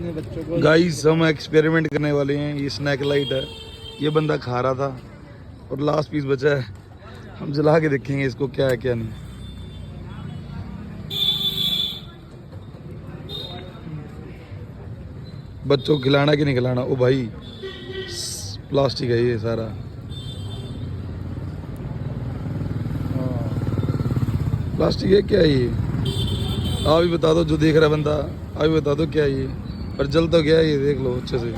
अपने बच्चों को। गाइस हम एक्सपेरिमेंट करने वाले हैं। ये स्नैक लाइट है, ये बंदा खा रहा था और लास्ट पीस बचा है। हम जला के देखेंगे इसको क्या है क्या नहीं। बच्चों को खिलाना कि नहीं खिलाना? ओ भाई प्लास्टिक है ये सारा। प्लास्टिक है क्या है ये? आप ही बता दो, जो देख रहा है बंदा, आप ही बता दो क्या है ये। पर जल तो गया है ये, देख लो अच्छे से।